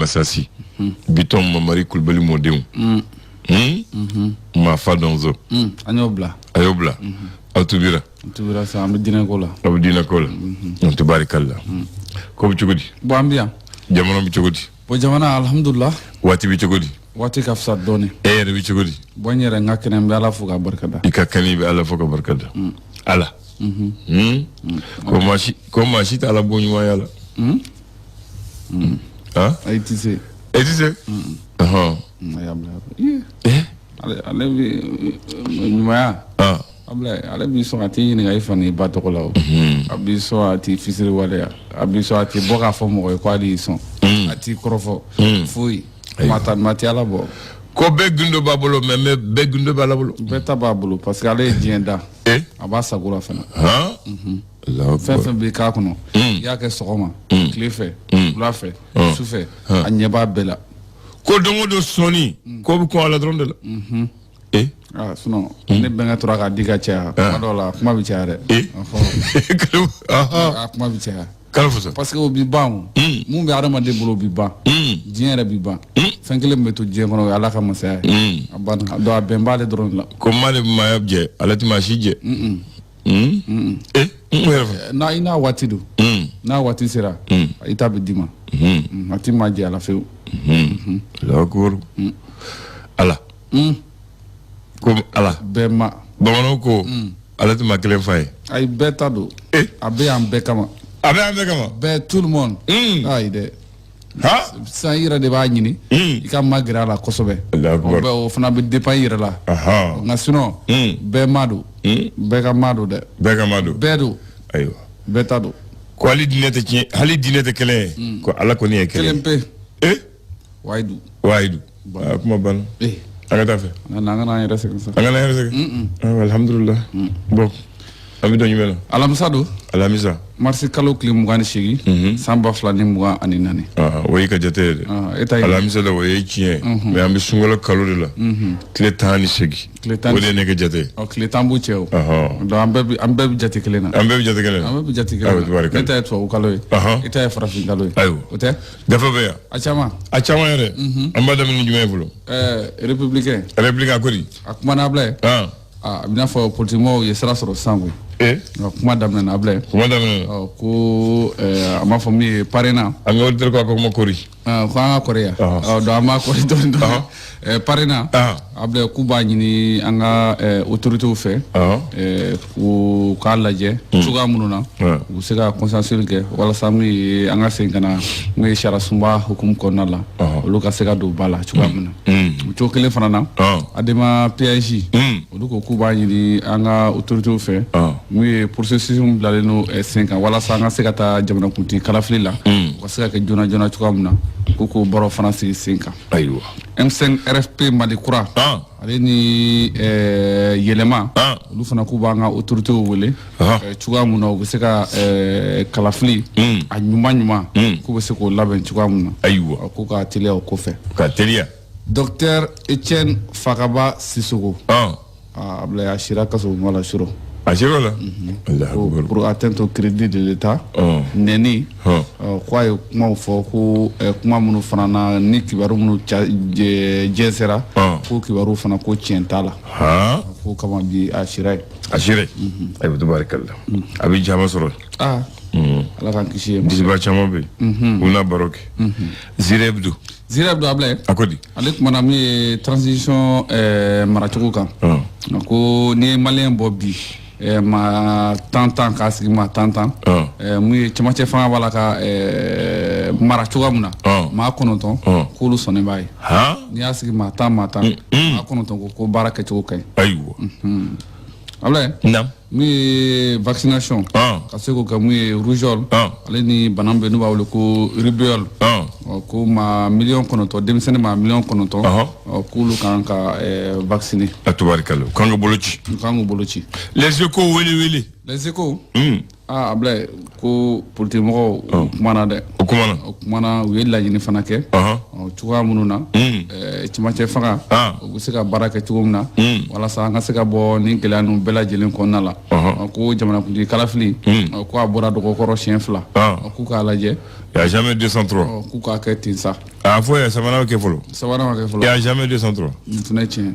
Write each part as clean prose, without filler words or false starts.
Bassassi. Biton Mamari Koulbali Modéon. Ma fa donzo. Anyobla. Ayobla. Autobira. Autobira sa Abdina Kola. Abdina Kola. Tubarikalla. Ko bichugudi. Bambia. Jamono bichugudi. Bo jamana alhamdulillah. Wati bichugudi. Wati kafsa doni. Ere bichugudi. Bonyere ngakene mbe ala fuka barkada. Ikakani be ala fuka barkada. Ala. Ko mashi ta ala bonyuma yala. Ah? Aitise. Aitise? Ayabla. Ale bi nyuma. Ah. Ale bi so ati ni ga ifani batokola o. Abi so ati fisiri wale. Abi so ati boka fo mo ko ali son. Ati krofo. Fui. Mati ala bo. Ko be gundo babolo mais be gundo balabolo. Beta babolo parce que ale dienda. Aba sagura fana. Fɛn bɛ k'a kɔnɔ i y'a kɛ sɔgɔma tile fɛ wula fɛ su fɛ a ɲɛ b'a bɛɛ la ko don o don sɔnni ko bɛ kɔn a la dɔrɔn de la sinon ne bɛnkɛ tora k'a di ka caya kuma dɔw la kuma bɛ caya dɛ a kuma bɛ caya parce que o bi ban mun bɛ adamaden bolo o bi ban diɲɛ yɛrɛ bi ban fɛn kelen min bɛ to diɲɛ kɔnɔ o ye Ala ka masaya ye a banna donc a bɛn b'ale dɔrɔn de la ko m'ale maaya jɛ ale tɛ maa si jɛ na i n'a waati don n'a waati sera i ta bɛ d'i ma a ti maa jɛ a la fewu Allahu Ala ko Ala bɛɛ ma bamananw ko ale tɛ maa kelen fa ye ayi bɛɛ ta don a bɛ yan bɛɛ kama a bɛ yan bɛɛ kama bɛɛ tout le monde ayi dɛ sisan i yɛrɛ de b'a ɲini i ka ma gɛrɛ a la kosɛbɛ o fana bɛ dépend i yɛrɛ la nka sinon bɛɛ ma don bɛɛ ka ma don dɛ bɛɛ ka ma don bɛɛ don ayiwa bɛɛ ta don ko hali diinɛ tɛ tiɲɛ hali diinɛ tɛ kelen ye ko Ala kɔni ye kelen pe wayidu kuma banna an ka taa fɛ an ka n'an yɛrɛ sɛgɛn sa an ka n'an yɛrɛ sɛgɛn alhamdulilah bon an bɛ dɔn jumɛn na alamisa don alamisa marisi kalo tile 28 san 2024 o y'i ka jate ye dɛ alamisa la o ye tiɲɛ mais an bɛ sunkalo kalo de la tile 18 o de ye ne ka jate ye tile 10 b'u cɛ o donc an bɛɛ bɛ jate kelen na an bɛɛ bɛ jate kelen na an bɛɛ bɛ jate kelen na ne ta ye tubabu kalo ye i ta ye farafin kalo ye ayiwa o tɛ gafe bɛ yan a caman yɛrɛ an b'a daminɛ ni jumɛn ye fɔlɔ républicain ko di a kuma na bila ye a bɛ n'a fɔ politigimɔgɔw ye sira sɔrɔ sisan koyi kuma daminɛ na bila ye ko a m'a fɔ min ye parrainage an ka auditeur ko a ko kuma kori ko an ka kɔrɔ yan donc an b'a kɔri dɔɔnin parrainage a bila k'u b'a ɲini an ka autorités fɛ k'u k'a lajɛ cogoya minnu na u se ka consensus kɛ walasa min ye an ka segin ka na min ye sariya sunba hukumu kɔnɔna la olu ka se ka don ba la cogoya min na o cogo kelen fana na ADEMA PAJ olu ko k'u b'a ɲini an ka autorités fɛ min ye processus bilalen no sen kan walasa an ka se ka taa jamanakuntigi kalafili la u ka se ka kɛ joona joona cogoya min na k'o baaraw fana sigi sen kan ayiwa M5 RFP Mali kura ale ni yɛlɛma olu fana k'u b'an ka autorités wele cogoya min na u bɛ se ka kalafili a ɲuman k'u bɛ se k'o labɛn cogoya min na ayiwa k'u ka teliya o kɔfɛ ka teliya Docteur Etienne Fakaba Sissoko a bila a sira kaso mala suro Achiro la pour atteindre au crédit de l'État neni ko a ye kumaw fɔ ko kuma minnu fana na ni kibaru minnu jɛnsɛra ko kibaru fana ko tiɲɛ t'a la ko kama bi a sira ye ayiwa tabarikalla a bɛ caman sɔrɔ Ala k'an kisi ye disiba caman bɛ yen u n'a baro kɛ Zire Abdou a bila ye a ko di ale kumana min ye transition maracogo kan ko n'i ye maliyɛn bɔ bi ma tan k'a sigi ma tan mun ye cɛmancɛ fanga b'a la ka mara cogoya min na maa 9 k'olu sɔnni b'a ye n'i y'a sigi maa 10 maa 9 ko baara kɛcogo ka ɲi ayiwa Ablaye min ye vaccination ka se k'o kɛ mun ye rougeole ale ni bana bɛ n'u b'a wele ko rubéole ko maa 9,000,000 denmisɛnnin maa 9,000,000 k'olu kan ka vacciner a tubarikalla kan ka boloci les Échos wele les Échos Ablaye ko politique mɔgɔw kumana dɛ kumana u ye laɲini fana kɛ cogoya minnu na cɛmancɛ fanga u bɛ se ka baara kɛ cogo min na walasa an ka se ka bɔ ni gɛlɛya ninnu bɛɛ lajɛlen kɔnɔna la ko jamanakuntigi kalafili ko a bɔra dɔgɔkɔrɔ siɲɛ 2 k'u k'a lajɛ il y a jamais 203 k'u k'a kɛ ten sa fo sabanan kɛ fɔlɔ il y a jamais 203 nin fana ye tiɲɛ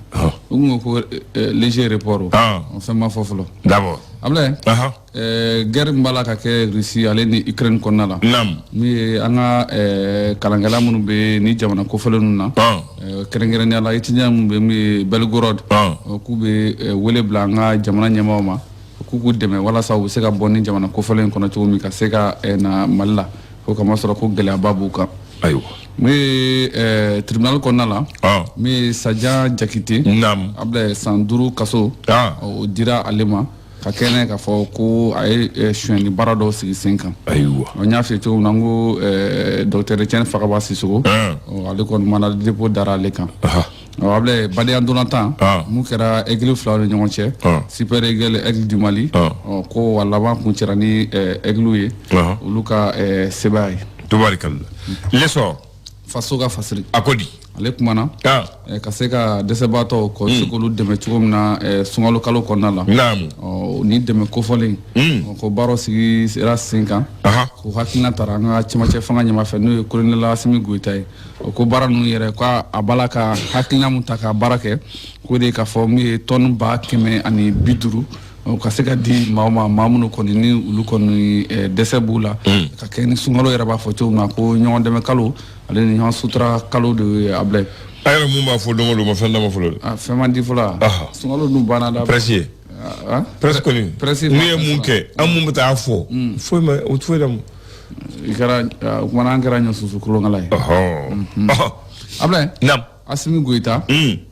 u kun ko léger report o fɛn ma fɔ fɔlɔ d'abord Ablaye guerre min b'a la ka kɛ Russie ale ni Ukraine kɔnɔna la min ye an ka kalankɛla minnu bɛ ni jamana kofɔlen ninnu na kɛrɛnkɛrɛnnenya la étudiant minnu bɛ min ye Belgorod k'u bɛ wele bila an ka jamana ɲɛmaaw ma k'u dɛmɛ walasa u bɛ se ka bɔ ni jamana kofɔlen in kɔnɔ cogo min ka se ka na Mali la ko kamasɔrɔ ko gɛlɛyaba b'u kan ayiwa min ye tribunal kɔnɔna la min ye Sajan Jakite Ablaye san 5 kaso o dira ale ma ka kɛnɛ k'a fɔ ko a ye sonyɛni baara dɔw sigi sen kan ayiwa n y'a f'i ye cogo min na n ko docteur Etienne Fakaba Sisoko ale kɔni mana dépôt dara ale kan Ablaye badenya ndolantan mun kɛra aigle 2 ni ɲɔgɔn cɛ super aigle du Mali ko a laban kun cɛra ni aigle ye olu ka sɛbɛya ye tubarikalla leçon faso ka fasiri a ko di ale kumana ka se ka dɛsɛbaatɔw ko se k'olu dɛmɛ cogo min na sunkalo kalo kɔnɔna la ni dɛmɛ kofɔlen ko baaraw sigi sera sen kan ko hakilina tara an ka cɛmancɛ fanga ɲɛmafɛ n'o ye colonel Asimi Goyita ye ko baara ninnu yɛrɛ k'a b'a la ka hakilina mun ta ka baara kɛ k'o de ye k'a fɔ min ye tonne 150 ka se ka di maa minnu kɔni ni olu kɔni dɛsɛ b'u la ka kɛ ni sunkalo yɛrɛ b'a fɔ cogo min na ko ɲɔgɔn dɛmɛ kalo ale ni ɲɔgɔn sutura kalo de ye Ablaye a yɛrɛ mun b'a fɔ don o don ma fɛn dama fɔlɔ fɛn man di fɔlɔ sunkalo dun banna da presse kɔni n'u ye mun kɛ an mun bɛ taa fɔ foyi da mun i kɛra kumana an kɛra ɲɔ susu kolonkala ye Ablaye Asimi Goyita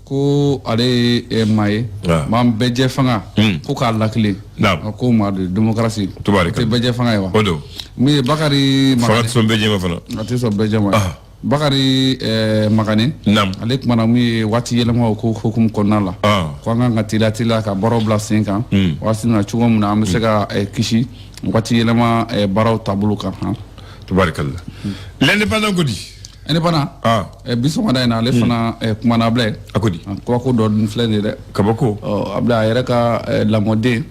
ko ale ye maa ye maa bɛɛ jɛ fanga ko k'a lakile ko maa de démocratie tɛ bɛɛ jɛ fanga ye wa min ye Bakari fanga tɛ sɔn bɛɛ jɛ ma fana a tɛ sɔn bɛɛ jɛ ma Bakari Magane ale kumana min ye waati yɛlɛmaw ko hukumu kɔnɔna la ko an kan ka teliya ka baaraw bila sen kan waati na cogo min na an bɛ se ka kisi waati yɛlɛma baaraw taabolo kan tubarikalla l'indépendant ko di indépendant bi sɔgɔmada in na ale fana kumana Ablaye a ko di kabako dɔ filɛ nin ye dɛ kabako Ablaye a yɛrɛ ka lamɔden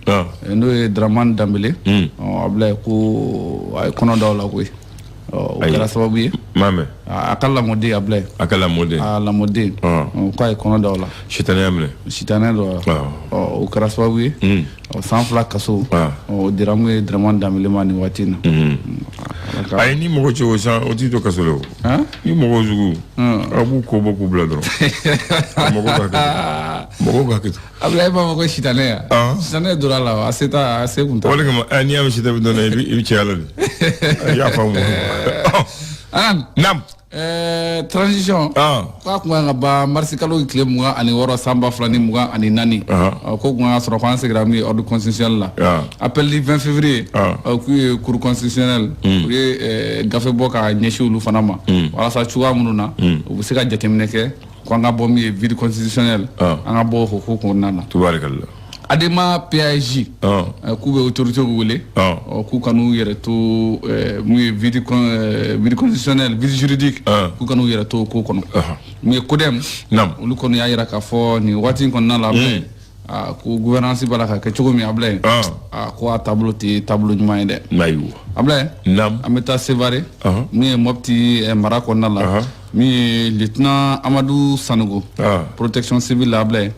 n'o ye Dramane Dambele Ablaye ko a ye kɔnɔ da o la koyi o kɛra sababu ye a ka lamɔden Ablaye a ka lamɔden k'a ye kɔnɔ da o la sitanɛya minɛ sitanɛ dɔ o kɛra sababu ye san 2 kaso o dira mun ye Dramane Dambele ma nin waati in na ayi ni mɔgɔ cogo san o t'i to kaso la o ni mɔgɔ jugu a b'u ko bɔ k'u bila dɔrɔn mɔgɔ ka hakɛto Ablaye b'a fɔ ko sitanɛ ya sitanɛ donna la a se kun t'a o de kama n'i y'a mɛn sitanɛ donna i bɛ cɛ ala de i y'a faamu transition k'a kun kan ka ban marisi kalo tile 26 san 2024 ko kun ka sɔrɔ k'an seginna min ordre constitutionnel la appel du 20 février k'u ye cour constitutionnel u ye gafe bɔ ka ɲɛsin olu fana ma walasa cogoya minnu na u bɛ se ka jateminɛ kɛ ko an ka bɔ min ye vide constitutionnel an ka bɔ o ko kɔnɔna na tubarikalla Adema PAJ k'u bɛ autorité wele k'u kan'u yɛrɛ to mun ye vide constitutionnel vide juridique k'u kan'u yɛrɛ to ko kɔnɔ mun ye CODEM olu kɔni y'a jira k'a fɔ nin waati in kɔnɔna la Ablaye ko gouvernance b'a la ka kɛ cogo min Ablaye ko a taabolo tɛ taabolo ɲuman ye dɛ Ablaye an bɛ taa Sevare min ye Mopti mara kɔnɔna la min ye lieutenant Amadou Sanogo protection civile la Ablaye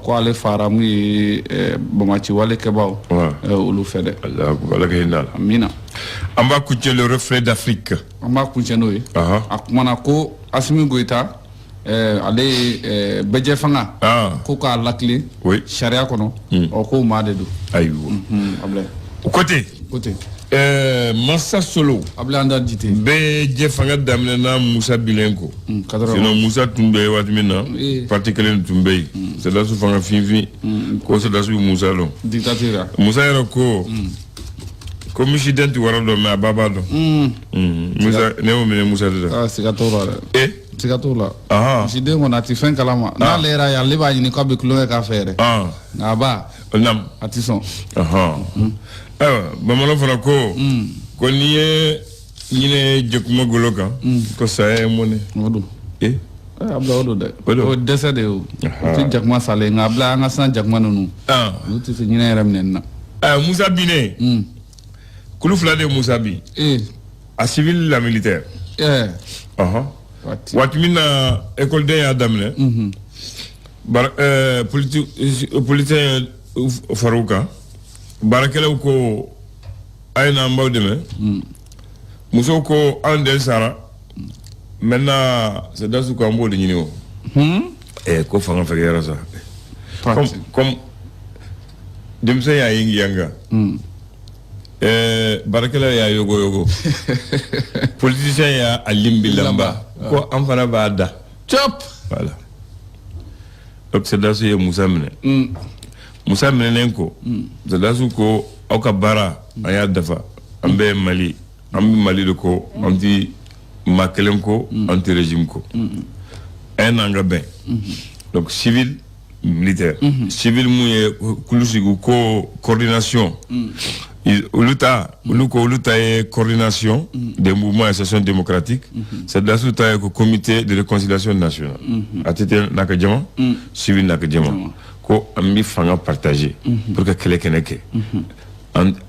ko ale fara mun ye bamaci wale kɛbaaw olu fɛ dɛ Ala ka hinɛ a la amina an b'a kuncɛ le reflet d'Afrique an b'a kuncɛ n'o ye a kumana ko Asimi Goyita ale ye bɛjɛ fanga ko k'a lakile sariya kɔnɔ ko maa de don ayiwa Ablaye côté Massa Solo Ablaye an da jite bɛɛ jɛ fanga daminɛna Musa Bilenko sinon Musa tun bɛ yen waati min na parti kelen tun bɛ yen Sɛdasu fanga finfin ko Sɛdasu ye Musa dɔn dictature Musa yɛrɛ ko misiden tɛ wara dɔn mais a ba b'a dɔn Musa ne y'o minɛ Musa de la siga t'o la dɛ siga t'o la misiden kɔni a tɛ fɛn kalama n'ale yɛrɛ ye ale b'a ɲini k'a bɛ tulonkɛ k'a fɛ yɛrɛ nka a ba a tɛ sɔn ayiwa bamananw fana ko n'i ye ñine jekuma goloka ko saye mone wodo abla wodo de Wodo. o décédé o ti jakma sale nga abla nga san jakma nonu luti se ñine ram nenna Moussa Biné kulu fula de Moussa Bi a civil la militaire wati mina école de ya damne politicien Farouka barakelaw ko ayna mbaw deme muso ko andel sara maintenant c'est dans ce combo de ñino ko fanga fa yara sa comme dem sa ya yingi yanga barakelaw ya yogo politicien ya alimbi lamba ko am fana ba da chop voilà donc c'est dans ce Moussa Mene ko c'est dans ce ko auka bara aya dafa ambe Mali de ko anti makelem ko anti régime ko un engagement donc civil militaire civil mouye kulusigu ko coordination uluta est coordination des mouvements et associations démocratiques c'est dans ce ko comité de réconciliation nationale atete nakajama civil nakajama ko ambi fanga partager pour que kele keneke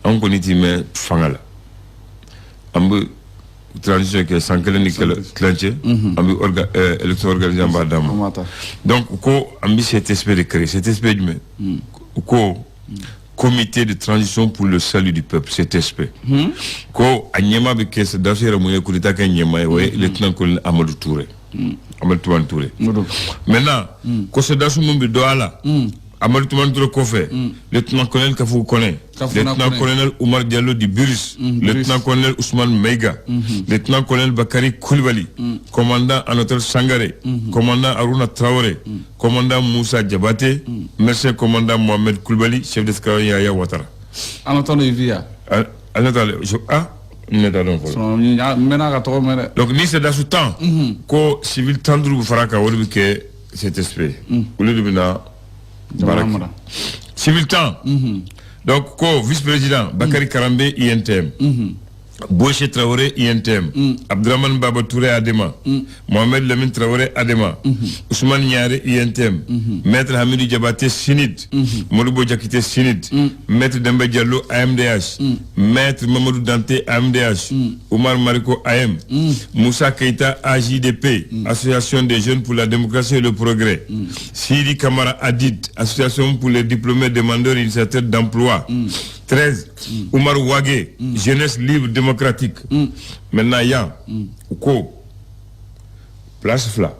on connaît mais fanga la ambi transition que sans que ni clenché ambi élection organisée en badam donc ko ambi cet esprit de créer cet esprit du ko comité de transition pour le salut du peuple cet esprit ko anyema be kess d'affaire moye ko ta kanyema ouais lieutenant colonel Amadou Touré maintenant ko se dasu mumbi do ala Amadou Touré ko fait lieutenant colonel Kafou connaît lieutenant colonel Oumar Diallo du Buris lieutenant colonel Ousmane Meiga lieutenant colonel Bakari Koulibaly commandant Anatole Sangaré commandant Aruna Traoré commandant Moussa Diabaté merci commandant Mohamed Koulibaly chef d'escadron Yaya Ouattara Anatole Via donc ni c'est dans ce temps que civil tandru faraka wori que cet esprit ulu bina barak civil temps donc ko vice-président Bakary Karambé INTM Bouché Traoré INTM Abdraman Baba Touré Adema Mohamed Lamine Traoré Adema Ousmane Niaré INTM Maître Hamidou Diabaté Sinid Modibo Diakité Sinid Maître Demba Diallo AMDH Maître Mamadou Dante AMDH Oumar Mariko AM Moussa Keita AJDP Association des jeunes pour la démocratie et le progrès Sidi Kamara Adid Association pour les diplômés demandeurs et initiateurs d'emploi 13 Oumar Ouagé Jeunesse libre démocratique maintenant ya ko place fla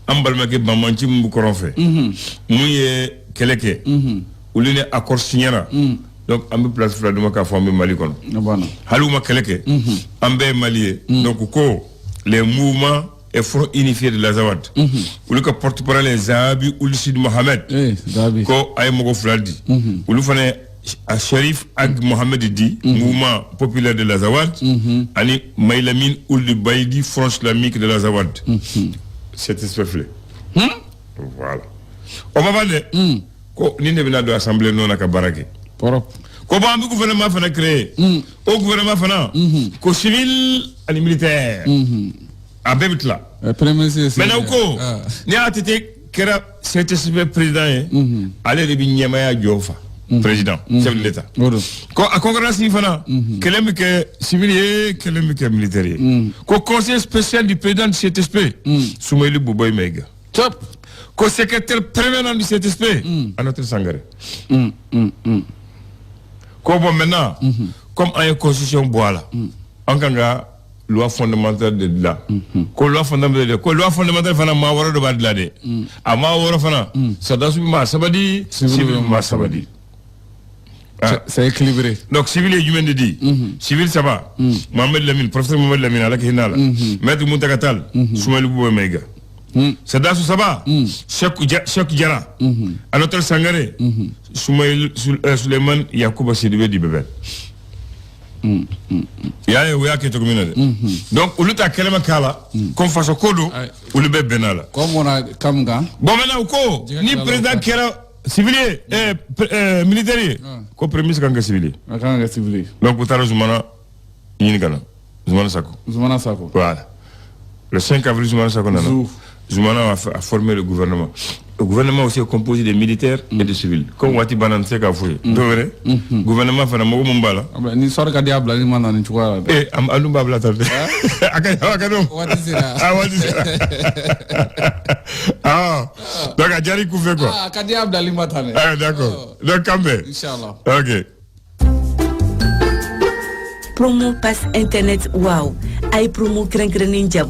ambalmake bamanci mbu koron fait mouye keleke uline accord signera donc ambi place fla duma ka fambe Mali kon haluma keleke ambe Mali donc ko les mouvements et front unifié de l'Azawad ulu ka porte-parole Zahabi Ould Mohamed ko ay mogo flaldi ulu fane à Sharif Ag Mohamed Di, mouvement populaire de l'Azawad, ani Maïlamine Ould Baïdi, Front islamique de l'Azawad. C'est espèce voilà. On va parler. Ko ni ne bina de l'Assemblée non akabarake. Ko ba ambi gouvernement fana créé. Au gouvernement fana ko civil ani militaire. A bebitla. Maintenant ko ni a tete kera cet espèce président allez de binyama Diofa. Président, chef de l'État. Ko a concurrence ni fana, kelem ke civil kelem ke militaire. Ko conseil spécial du président de CTSP, Soumaïli Bouboy Meiga. Top. Ko secrétaire permanent du CTSP, Anatole Sangaré. Ko bon maintenant, comme en une constitution boala, en kanga loi fondamentale de là. Ko loi fondamentale fana ma wara do bad la de. Ama wara fana, sadasu ma sabadi, civil ma sabadi. C'est équilibré. Donc, civil est humain de dit. Civil, ça va. Mohamed Lamine, professeur Mohamed Lamine, à la Kinala. Maître Moutakatal, Soumaïli Bouboy Meiga. C'est dans ce sabbat. Cheikh Diarra. Anatole Sangaré. Suleiman Yacouba Sidibé di Bébé. Y'a qui est communal. Donc, au lieu de Kelema Kala, comme face au Kodo, ou le bébé Benala. Comme on a Kamga. Bon, maintenant, au ni président qui era. Civilier militaire ko premier kanga civilier kanga civilier donc utara zumana yini kana Zoumana Sako. Voilà. Le 5 avril, Zoumana Sako. Zoumana a formé le gouvernement. Le gouvernement aussi est composé de militaires et de civils. Comme Wati Banan Seka Fouye. Le gouvernement fait un mot Mumbala. Ni sort ka diable ni mana ni chukwa. Eh, Alumba Blata. Akano. Wati Sera. Ah. Donc, à Djari Koufé quoi. Ah, ka diable li matane. Ah, d'accord. Donc, Kambé. Inch'Allah. Ok. Promo pass internet wow. Ay promo kren kren ninja.